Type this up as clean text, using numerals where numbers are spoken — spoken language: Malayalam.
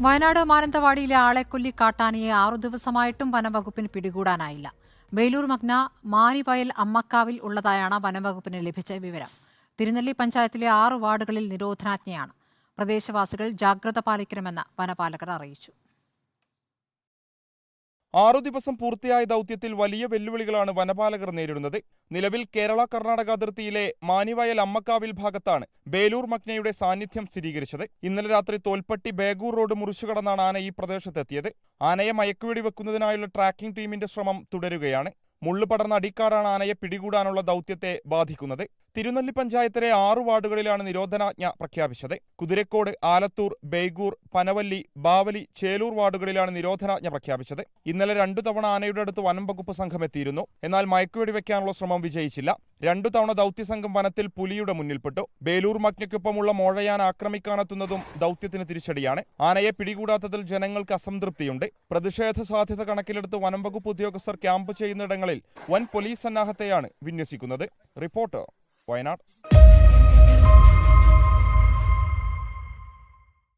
വയനാട് മാനന്തവാടിയിലെ ആളെക്കൊല്ലി കാട്ടാനയെ 6 ദിവസമായിട്ടും വനംവകുപ്പിന് പിടികൂടാനായില്ല. ബേലൂർ മഗ്ന മാനിവയൽ അമ്മക്കാവിൽ ഉള്ളതായാണ് വനംവകുപ്പിന് ലഭിച്ച വിവരം. തിരുനെല്ലി പഞ്ചായത്തിലെ 6 വാർഡുകളിൽ നിരോധനാജ്ഞയാണ്. പ്രദേശവാസികൾ ജാഗ്രത പാലിക്കണമെന്ന് വനപാലകർ അറിയിച്ചു. 6 ദിവസം പൂർത്തിയായ ദൗത്യത്തിൽ വലിയ വെല്ലുവിളികളാണ് വനപാലകർ നേരിടുന്നത്. നിലവിൽ കേരള-കർണാടക അതിർത്തിയിലെ മാനിവയൽ അമ്മക്കാവിൽ ഭാഗത്താണ് ബേലൂർ മഗ്നയുടെ സാന്നിധ്യം സ്ഥിരീകരിച്ചത്. ഇന്നലെ രാത്രി തോൽപ്പട്ടി ബേഗൂർ റോഡ് മുറിച്ചുകടന്നാണ് ആന ഈ പ്രദേശത്തെത്തിയത്. ആനയെ മയക്കുവെടി വെക്കുന്നതിനായുള്ള ട്രാക്കിംഗ് ടീമിന്റെ ശ്രമം തുടരുകയാണ്. മുള്ളു പടർന്ന അടിക്കാടാണ് ആനയെ പിടികൂടാനുള്ള ദൗത്യത്തെ ബാധിക്കുന്നത്. തിരുനെല്ലി പഞ്ചായത്തിലെ 6 വാർഡുകളിലാണ് നിരോധനാജ്ഞ പ്രഖ്യാപിച്ചത്. കുതിരക്കോട്, ആലത്തൂർ, ബേഗൂർ, പനവല്ലി, ബാവലി, ചേലൂർ വാർഡുകളിലാണ് നിരോധനാജ്ഞ പ്രഖ്യാപിച്ചത്. ഇന്നലെ 2 തവണ ആനയുടെ അടുത്ത് വനം വകുപ്പ് സംഘം എത്തിയിരുന്നു. എന്നാൽ മയക്കുവെടി വെക്കാനുള്ള ശ്രമം വിജയിച്ചില്ല. 2 തവണ ദൗത്യസംഘം വനത്തിൽ പുലിയുടെ മുന്നിൽപ്പെട്ടു. ബേലൂർ മഗ്നയ്ക്കൊപ്പമുള്ള മോഴയാൻ ആക്രമിക്കാനെത്തുന്നതും ദൗത്യത്തിന് തിരിച്ചടിയാണ്. ആനയെ പിടികൂടാത്തതിൽ ജനങ്ങൾക്ക് അസംതൃപ്തിയുണ്ട്. പ്രതിഷേധ സാധ്യത കണക്കിലെടുത്ത് വനം വകുപ്പ് ഉദ്യോഗസ്ഥർ ക്യാമ്പ് ചെയ്യുന്നിടങ്ങളിൽ വൻ പോലീസ് സന്നാഹത്തെയാണ് വിന്യസിക്കുന്നത്. റിപ്പോർട്ടർ, വയനാട്.